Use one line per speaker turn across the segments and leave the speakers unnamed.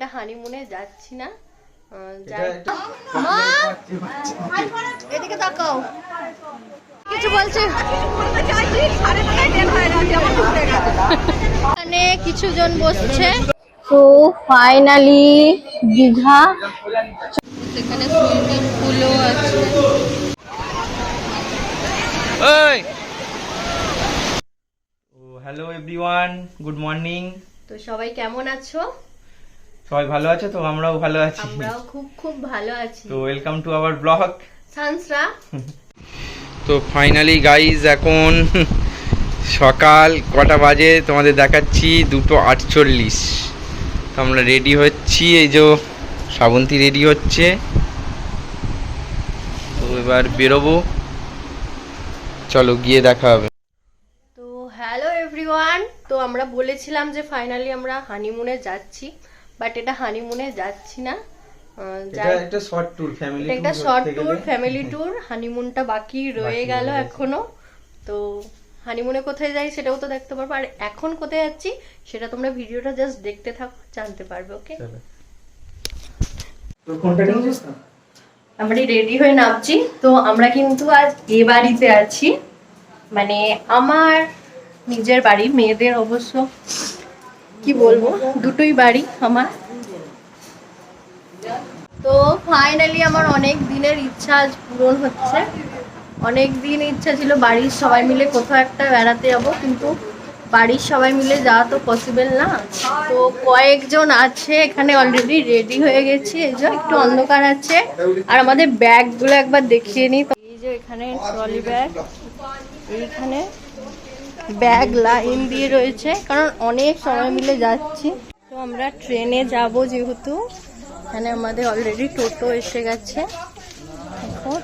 এটা হানিমুনে যাচ্ছি না। এদিকে তাকাও, কিছু বলছে। এখানে কিছু জন বসছে। তো ফাইনালি দীঘা, এখানে সুইমিং পুলও আছে।
Hello everyone, good morning.
তো সবাই কেমন আছো?
সবাই ভালো আছো তো? আমরাও ভালো আছি,
আমরাও খুব খুব ভালো আছি।
তো ওয়েলকাম টু আওয়ার ব্লগ
সানসরা।
তো ফাইনালি গাইজ এখন সকাল কটা বাজে তোমাদের দেখাচ্ছি, 2:48। তো আমরা রেডি হচ্ছি, এই যে শ্রাবন্তী রেডি হচ্ছে, তো এবার বেরোবো, চলো গিয়ে দেখা হবে।
তো হ্যালো এভরিওয়ান, তো আমরা বলেছিলাম যে ফাইনালি আমরা হানিমুনে যাচ্ছি, বাট এটা হানিমুনে যাচ্ছি না,
একটা শর্ট ট্যুর, ফ্যামিলি ট্যুর,
একটা শর্ট ট্যুর, ফ্যামিলি ট্যুর। হানিমুনটা বাকি রয়ে গেল এখনো। তো হানিমুনে কোথায় যাই সেটাও তো দেখতে পারবো, আর এখন কোথায় যাচ্ছি সেটা তোমরা ভিডিওটা জাস্ট দেখতে থাকো, জানতে পারবে। ওকে,
তো কোনটা নিয়েছিস না?
আমরা রেডি হয়ে নামছি। তো আমরা কিন্তু আজ এ বাড়িতে আছি, মানে আমার নিজের বাড়ি, মেয়েদের অবশ্য কি বলবো, দুটোই বাড়ি আমার। তো ফাইনালি আমার অনেক দিনের ইচ্ছা আজ পূরণ হচ্ছে। অনেক দিন ইচ্ছা ছিল বাড়ির সবাই মিলে কোথাও একটা বেড়াতে যাবো, কিন্তু বাড়ির সবাই মিলে যাওয়া তো পসিবল না। তো কয়েকজন আছে এখানে অলরেডি রেডি হয়ে গেছি। এই যে একটু অন্ধকার আছে, আর আমাদের ব্যাগগুলো একবার দেখিয়ে নিই। এই যে এখানে ট্রলি ব্যাগ, এইখানে ব্যাগ লাইন দিয়ে রয়েছে, কারণ অনেক সবাই মিলে যাচ্ছি। তো আমরা ট্রেনে যাব যেহেতু, এখানে আমাদের অলরেডি টোটো এসে গেছে।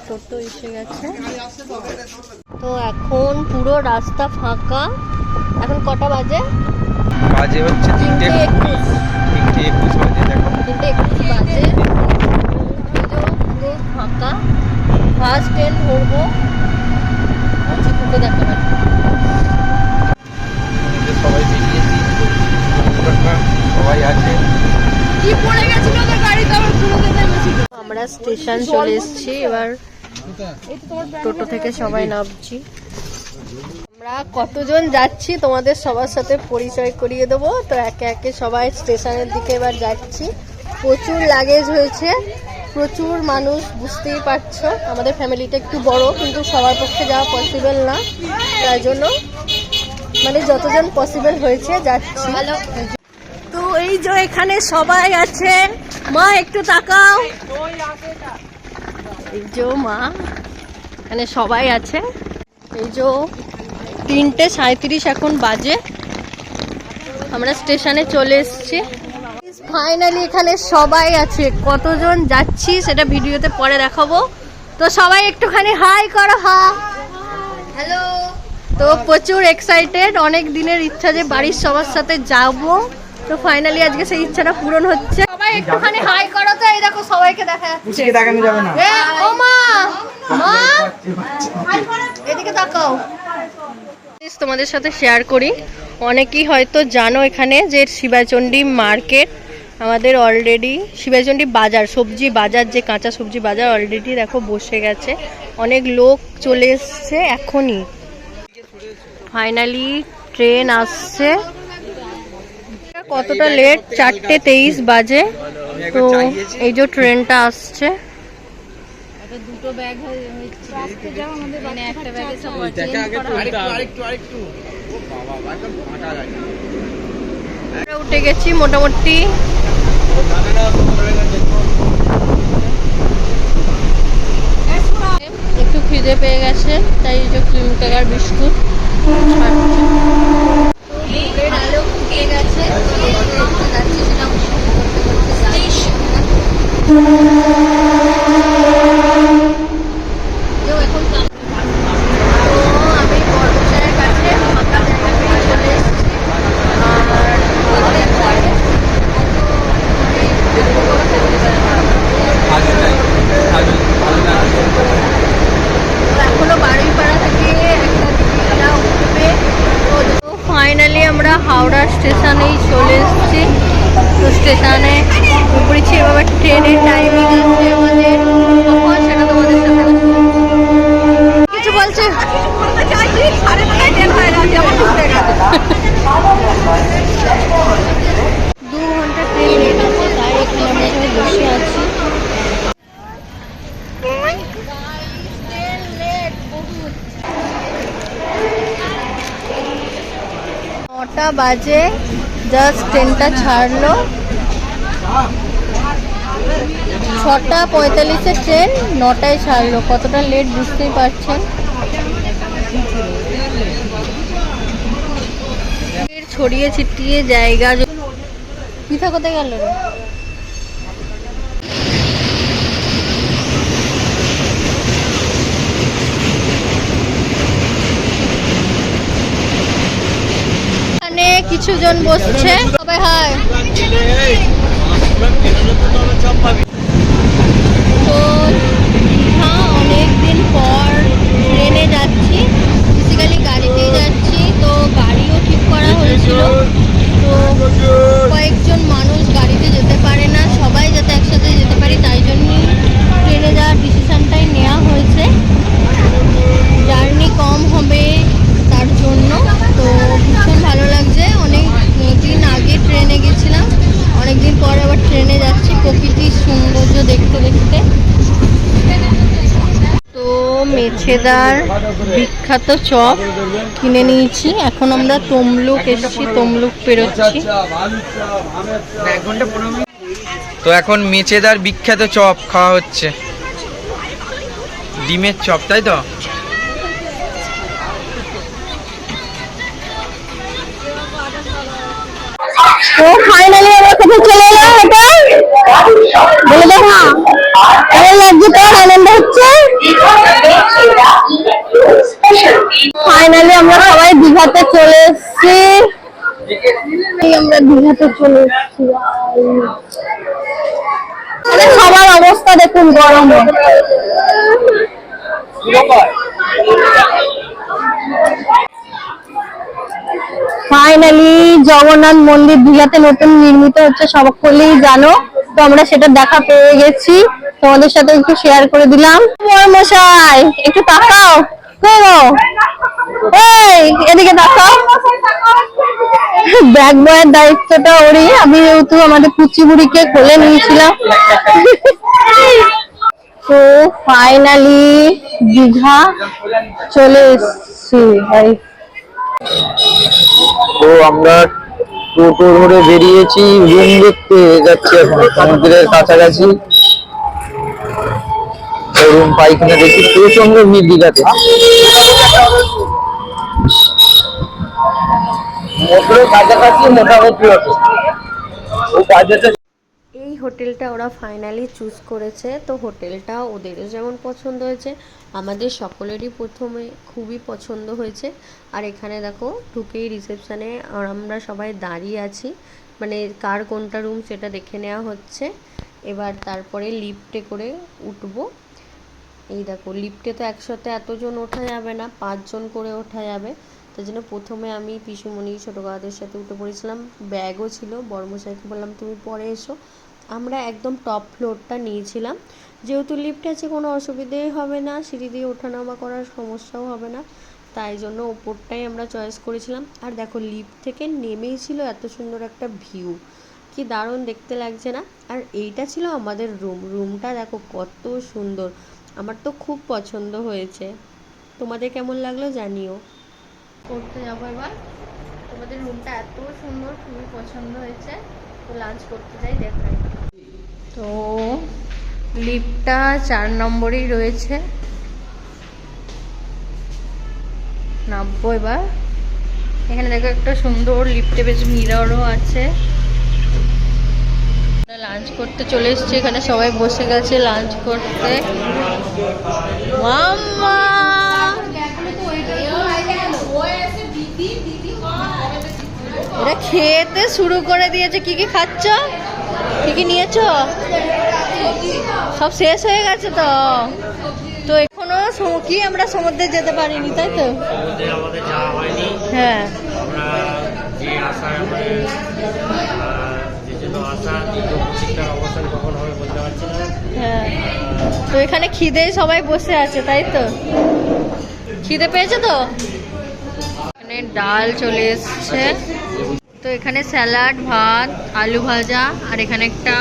টোটো এসে গেছে। তো এখন পুরো রাস্তা ফাঁকা। এখন কটা বাজে?
বাজে হচ্ছে 3:21 বাজে। দেখো
3:21 বাজে, পুরো ফাঁকা। ফার্স্ট ট্রেন ধরবো, চিকুকে দেখা পাবো।
সবাই বেরিয়েছি, সবাই আছে।
কি পড়ে গেছিল তো গাড়িতে, আবার পুরোতে নেমেছিল। আমরা স্টেশন চলে এসেছি, এবার টোটো থেকে সবাই নামছি। আমরা কতজন যাচ্ছি তোমাদের সবার সাথে পরিচয় করিয়ে দেবো। তো একে একে সবাই স্টেশনের দিকে এবার যাচ্ছি। প্রচুর লাগেজ হয়েছে, প্রচুর মানুষ, বুঝতেই পারছো। আমাদের ফ্যামিলিটা একটু বড়, কিন্তু সবার পক্ষে যাওয়া পসিবল না, তাই জন্য মানে যতজন পসিবল হয়েছে যাচ্ছি। তো এই যে এখানে সবাই আছে। মা একটু তাকাও, এই যে মা, এখানে সবাই আছে। এই যে 3:37 এখন বাজে, আমরা স্টেশনে চলে এসেছি। ফাইনালি এখানে সবাই আছে। কতজন যাচ্ছি সেটা ভিডিওতে পরে দেখাবো। তো সবাই একটুখানি হাই করো। হ্যালো। তো প্রচুর এক্সাইটেড, অনেক দিনের ইচ্ছা যে বাড়ির সবার সাথে যাবো। তো ফাইনালি আজকে সেই ইচ্ছাটা পূরণ হচ্ছে। সবাই একটুখানি হাই করো। তো এই দেখো সবাইকে দেখা যাচ্ছে।
দেখানো যাবে না।
ও মা, মা এদিকে তাকাও। তোমাদের সাথে শেয়ার করি, অনেকেই হয়তো জানো এখানে যে শিবাচণ্ডী মার্কেট আমাদের অলরেডি, শিবাচণ্ডী বাজার, সবজি বাজার, যে কাঁচা সবজি বাজার অলরেডি দেখো বসে গেছে। অনেক লোক চলে এসছে এখনই। ফাইনালি ট্রেন আসছে। কতটা লেট, 4:23 বাজে। তো এই যে ট্রেনটা আসছে। দুটো ব্যাগ উঠে গেছি মোটামুটি। একটু খিদে পেয়ে গেছে, তাই যে ক্রিম কেক আর বিস্কুট গেছে। আমি বর্ধমানের কাছে ফাঁকা জায়গা চলে এসেছি। এখনো বাড়িপাড়া থেকে একটা দিদিরা উঠবে। তো ফাইনালি আমরা হাওড়া স্টেশনেই চলে এসেছি। তো স্টেশনে পড়েছি। এবার ট্রেনের টাইমিং আছে আমাদের কখন সেটা তোমাদের সাথে কিছু বলছে। 2 ঘন্টা ট্রেন লেট আছে, তাই এখানে আমরা সবাই বসে আছি। নটা বাজে, জাস্ট ট্রেনটা ছাড়লো। 6:45-এ ট্রেন, 9টায় ছাড়লো। কতটা লেট বুঝতেই পারছেন। ছড়িয়ে ছিটিয়ে জায়গা। পিঠা কোথায় গেল রে? এখানে কিছু জন বসছে, সবাই হাই। তো হ্যাঁ, অনেকদিন পর ট্রেনে যাচ্ছি, বেসিক্যালি গাড়িতেই যাচ্ছি। তো গাড়িও ঠিক করা হয়েছিল, তো কয়েকজন মানুষ গাড়িতে যেতে পারে না, সবাই যাতে একসাথে যেতে পারি তাই জন্যই ট্রেনে যাওয়ার ডিসিশানটাই নেওয়া হয়েছে। জার্নি কম হবে তার জন্য। তো ভীষণ ভালো লাগছে, অনেক দিন আগে ট্রেনে গেছিলাম, অনেকদিন পর আবার ট্রেনে যাচ্ছি প্রকৃতির সৌন্দর্য দেখতে দেখতে। তো মেছেদার বিখ্যাত চপ কিনে নিয়েছি। এখন আমরা তমলুক এসেছি, তমলুক পেরোচ্ছি।
তো এখন মেছেদার বিখ্যাত চপ খাওয়া হচ্ছে, ডিমের চপ, তাই তো?
তো ফাইনালি আমরা কোথায় চলে এলাম, এটা বলে দাও। কেমন লাগছে? তো আনন্দ হচ্ছে। ফাইনালি আমরা সবাই দীঘাতে চলে এসেছি। আমরা দীঘাতে চলে এসেছি। সবার অবস্থা দেখুন গরমে। ফাইনালি জগন্নাথ মন্দির দীঘাতে নতুন নির্মিত হচ্ছে, সকলেই জানো। তো আমরা সেটা দেখা পেয়ে গেছি, তোমাদের সাথে একটু শেয়ার করে দিলাম। মশাই একটু তাকাও, এই এদিকে তাকাও। ব্যাগ বয়ের দায়িত্বটা ওরই, আমি যেহেতু আমাদের পুচি বুড়িকে কোলে নিয়েছিলাম। তো ফাইনালি দীঘা চলে এসেছি।
তো আমরা টোটো ধরে বেরিয়েছি, রুম দেখতে যাচ্ছি এখন সমুদ্রের কাছাকাছি। রুম পাইখানা দেখি, প্রচন্ড ভিড় দীঘাতে। কাছাকাছি মোটামুটি
এই হোটেলটা ওরা ফাইনালি চুজ করেছে। তো হোটেলটা ওদেরও যেমন পছন্দ হয়েছে, আমাদের সকলেরই প্রথমে খুবই পছন্দ হয়েছে। আর এখানে দেখো ঢুকেই রিসেপশানে আমরা সবাই দাঁড়িয়ে আছি, মানে কার কোনটা রুম সেটা দেখে নেওয়া হচ্ছে। এবার তারপরে লিফটে করে উঠবো। এই দেখো লিফটে তো একসাথে এতজন ওঠা যাবে না, 5 জন করে ওঠা যাবে। তার জন্য প্রথমে আমি পিসুমণি ছোটো কাকাদের সাথে উঠে পড়েছিলাম, ব্যাগও ছিল। বড়মশাইকে বললাম তুমি পরে এসো। আমরা একদম টপ ফ্লোরটা নিয়েছিলাম, যেহেতু লিফট আছে কোনো অসুবিধেই হবে না, সিঁড়ি দিয়ে ওঠানামা করার সমস্যাও হবে না, তাই জন্য ওপরটাই আমরা চয়েস করেছিলাম। আর দেখো লিফট থেকে নেমেই ছিল এত সুন্দর একটা ভিউ, কি দারুণ দেখতে লাগছে না। আর এইটা ছিল আমাদের রুমটা দেখো কত সুন্দর, আমার তো খুব পছন্দ হয়েছে। তোমাদের কেমন লাগলো জানিও। করতে যাবো এবার, তোমাদের রুমটা এত সুন্দর, খুবই পছন্দ হয়েছে। তো লাঞ্চ করতে যাই, দেখাই। তো লিফটটা 4 নম্বরেই রয়েছে, নামবো এবার। এখানে দেখো একটা সুন্দর লিফটে বেশ মিররও আছে। লাঞ্চ করতে চলে এসেছি, এখানে সবাই বসে গেছে লাঞ্চ করতে। মাম্মা এরা খেতে শুরু করে দিয়েছে। কি কি খাচ্ছ, কি কি নিয়েছো? সব শেষ হয়ে গেছে। তো তো এখনো কি আমরা সমুদ্রে যেতে পারিনি, তাই তো?
আমাদের যাওয়া হয়নি।
হ্যাঁ,
আমরা যে আশা যে জন্য আশা, দীর্ঘ প্রতীক্ষার অবস্থা
তো এখানে খিদে সবাই বসে আছে, তাই তো? খিদে পেয়েছে তো? এখানে ডাল চলে এসছে, তো এখানে স্যালাড, ভাত, আলু ভাজা, আর এখানে একটা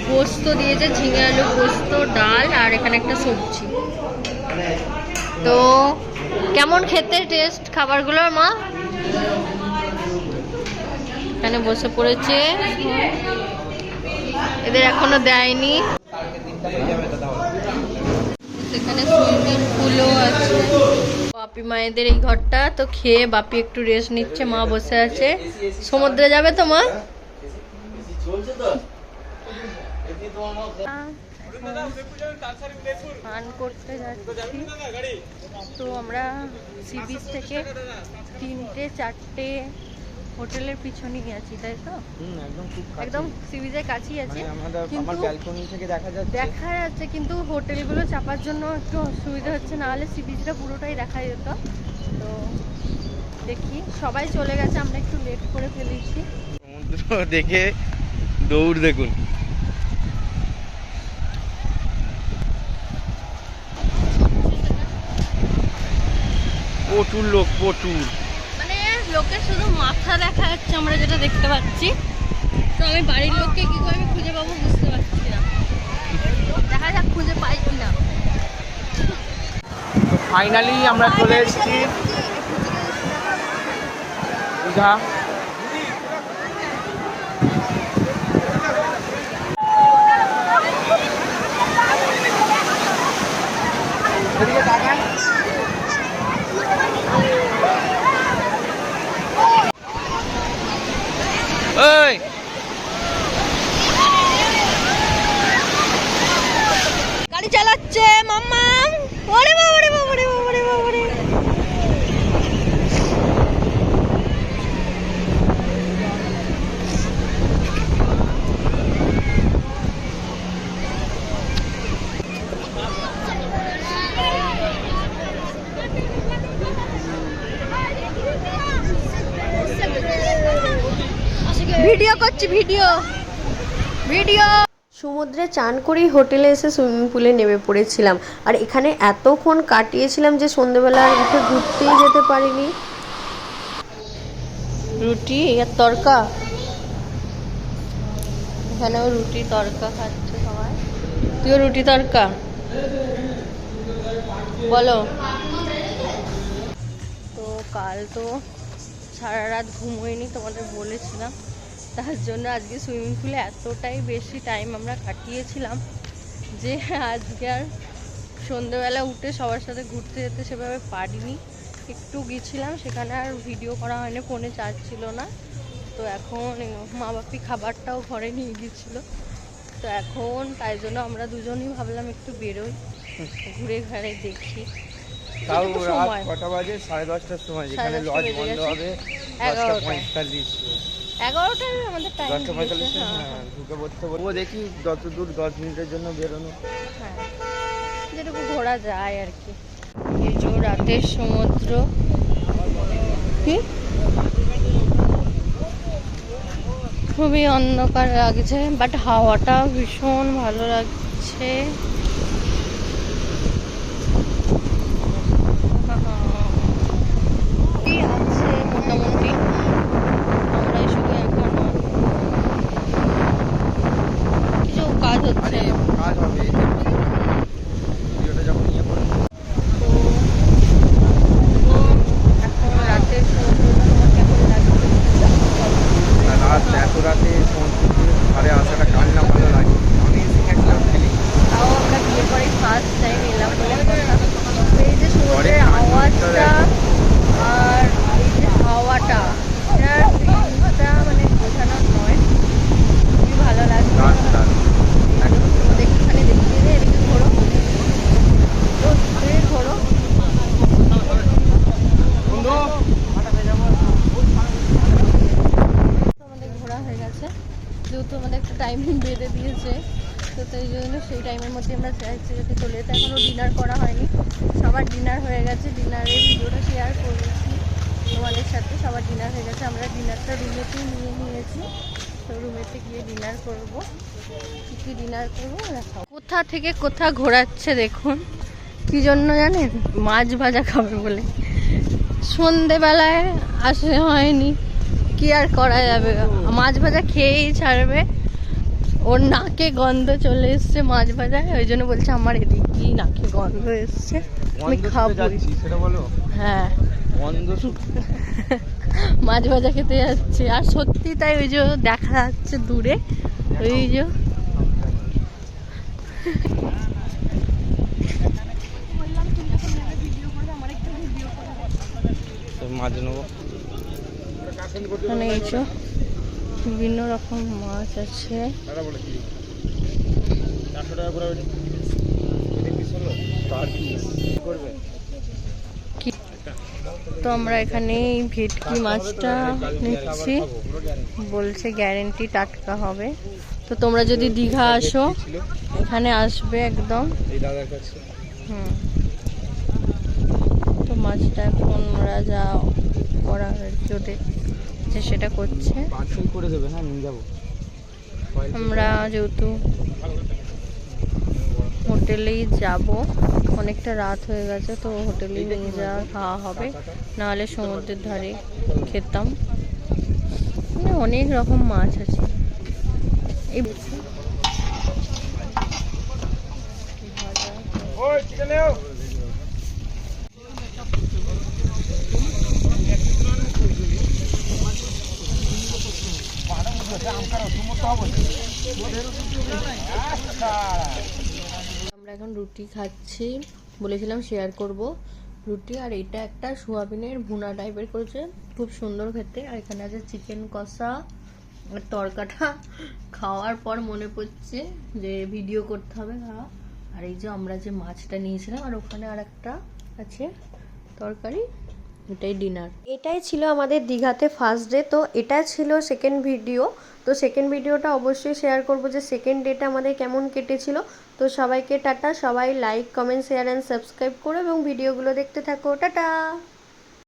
পোস্ত দিয়েছে, ঝিঙে আলু পোস্ত, ডাল, আর এখানে একটা সবজি। তো কেমন খেতে টেস্ট খাবারগুলোর মা? এখানে বসে পড়েছে, এদের এখনো দেয়নি। এখানে সুইমিং পুলও আছে। বাপি মায়েদের এই ঘরটা, তো খেয়ে বাপি একটু রেস্ট নিচ্ছে, মা বসে আছে। সমুদ্রে যাবে তো মা? স্নান করতে যাচ্ছি। তো আমরা সি বিচ থেকে 3টে 4টে হোটেলের পিছনেই আছি, তাই তো? একদম সি বিচের কাছেই আছে, কিন্তু দেখা যাচ্ছে, কিন্তু হোটেলগুলো চাপার জন্য একটু অসুবিধা হচ্ছে, না হলে সি বিচটা পুরোটাই দেখা যেত। তো দেখি, সবাই চলে গেছে, আমরা একটু লেট করে ফেলেছি।
সমুদ্র দেখে দৌড় দেখুন। প্রচুর লোক, প্রচুর,
মানে লোকের শুধু মাথা দেখা যাচ্ছে আমরা যেটা দেখতে পাচ্ছি। তো আমি বাড়ির লোককে কি করে আমি খুঁজে পাবো বুঝতে পারছি না, দেখা যাক খুঁজে পাই কিনা।
তো ফাইনালি আমরা চলে এসেছি দীঘা। ওই
গাড়ি চালাচ্ছে মাম্মা। ওরে বাবা রে বাবা রে বাবা রে বাবা রে। ভিডিও করছি, ভিডিও ভিডিও। সমুদ্রে চান করেই হোটেলে এসে সুইমিং পুলে নেমে পড়েছিলাম, আর এখানে এতক্ষণ কাটিয়েছিলাম যে সন্ধ্যেবেলা আর উঠে ঘুরতেই যেতে পারিনি। রুটি আর তরকা, এখানেও রুটি তরকা খাচ্ছে সবাই। তুইও রুটি তরকা বলো। তো কাল তো সারা রাত ঘুমোইনি, তোমাদের বলেছিলাম, তার জন্য আজকে সুইমিং পুলে এতটাই বেশি টাইম আমরা কাটিয়েছিলাম যে আজকে আর সন্ধ্যেবেলা উঠে সবার সাথে ঘুরতে যেতে সেভাবে পারিনি। একটু গিয়েছিলাম, সেখানে আর ভিডিও করা হয়নি, ফোনে চার্জ ছিল না। তো এখন মা বাপি খাবারটাও ঘরে নিয়ে গিয়েছিলো, তো এখন তাই জন্য আমরা দুজনই ভাবলাম একটু বেরোই, ঘুরে ঘুরে দেখি।
তাও রাত কটা বাজে? 10:30টার সময়, যেখানে লজ বন্ধ হবে 10:45।
11টার আমাদের টাইম
10:45 ঢুকে পড়তে বলবো, দেখি যত দূর 10 মিনিটের জন্য বেরোনো,
হ্যাঁ যেটুকু ঘোরা যায় আর কি। এই যে রাতের সমুদ্র, কি খুবই অন্ধকার লাগছে, বাট হাওয়াটা ভীষণ ভালো লাগছে। আছে মোটামুটি, আমরাই শুধু একা নয়, কিছু কাজ হচ্ছে,
কাজ হবে ভিডিওটা যখন নিয়ে পড়বো।
তো এখন রাতের সমুদ্রটা তোমার কেমন লাগছে?
রাত এত রাতে সমুদ্রের ধারে আসাটা কার না ভালো লাগে, আমি শিখেছিলাম ফিলিং।
তাও আমরা বিয়ে করে ফার্স্ট টাইম এলাম বলে কথা। তো এই যে সমুদ্রের আওয়াজটা আর এই যে হাওয়াটা, এটার ফিলিংসটা মানে বোঝানোর নয়, খুবই ভালো লাগছে। একটুখানি দেখিয়ে দে, এদিকে ঘোরো, তো ঘোরো। আমাদের ঘোরা হয়ে গেছে, যেহেতু আমাদের একটা টাইমিং বেঁধে দিয়েছে, তো তাই জন্য সেই টাইমের মধ্যে আমরা চাইছি যাতে চলে যেতে। এখনও ডিনার করা হয়নি, সবার ডিনার হয়ে গেছে, ডিনারের ভিডিওটা শেয়ার করেছি তোমাদের সাথে। সবার ডিনার হয়ে গেছে, আমরা ডিনারটা রুমেতেই নিয়ে নিয়েছি, তো রুমেতে গিয়ে ডিনার করবো। কি ডিনার করবো কোথা থেকে কোথা ঘোরাচ্ছে দেখুন, কি জন্য জানেন? মাছ ভাজা খাবে বলে। সন্ধেবেলায় আসে হয়নি, কি আর করা যাবে, মাছ ভাজা খেয়েই ছাড়বে। ওর নাকে গন্ধ চলে এসছে মাছ ভাজায়, ওই জন্য বলছে আমার এদিকেই নাকে গন্ধ এসছে, আমি খাবো। হ্যাঁ মাছ ভাজা খেতে যাচ্ছে, আর সত্যি তাই, ওই যে দেখা যাচ্ছে দূরে, ওই যে
মাছ নেবো।
এখানে এই যে বিভিন্ন রকম মাছ আছে। তো আমরা এখানে এই ভেটকি মাছটা নিচ্ছি, বলছে গ্যারেন্টি টাটকা হবে। তো তোমরা যদি দীঘা আসো এখানে আসবে একদম। তো মাছটা এখন ওরা যা করার জোটে সেটা করছে। আমরা যেহেতু হোটেলেই যাব, অনেকটা রাত হয়ে গেছে, তো হোটেলেই নিয়ে যাওয়া খাওয়া হবে, নাহলে সমুদ্রের ধারে খেতাম। মানে অনেক রকম মাছ আছে। এই আমরা এখন রুটি খাচ্ছি, বলেছিলাম শেয়ার করব রুটি। আর এটা একটা সোয়াবিনের ভুনা টাইপের করেছে, খুব সুন্দর খেতে। আর এখানে আছে চিকেন কষা আর তরকাটা খাওয়ার পর মনে পড়ছে যে ভিডিও করতে হবে। আর এই যে আমরা যে মাছটা নিয়েছিলাম, আর ওখানে আর একটা আছে তরকারি, এটাই ডিনার। এটাই ছিল আমাদের দীঘাতে ফার্স্ট ডে। তো এটা ছিল সেকেন্ড ভিডিও। তো সেকেন্ড ভিডিওটা অবশ্যই শেয়ার করব যে সেকেন্ড ডেটা আমাদের কেমন কেটেছিল। তো সবাইকে টাটা, সবাই like comment share and subscribe করো এবং ভিডিওগুলো দেখতে থাকো। টাটা।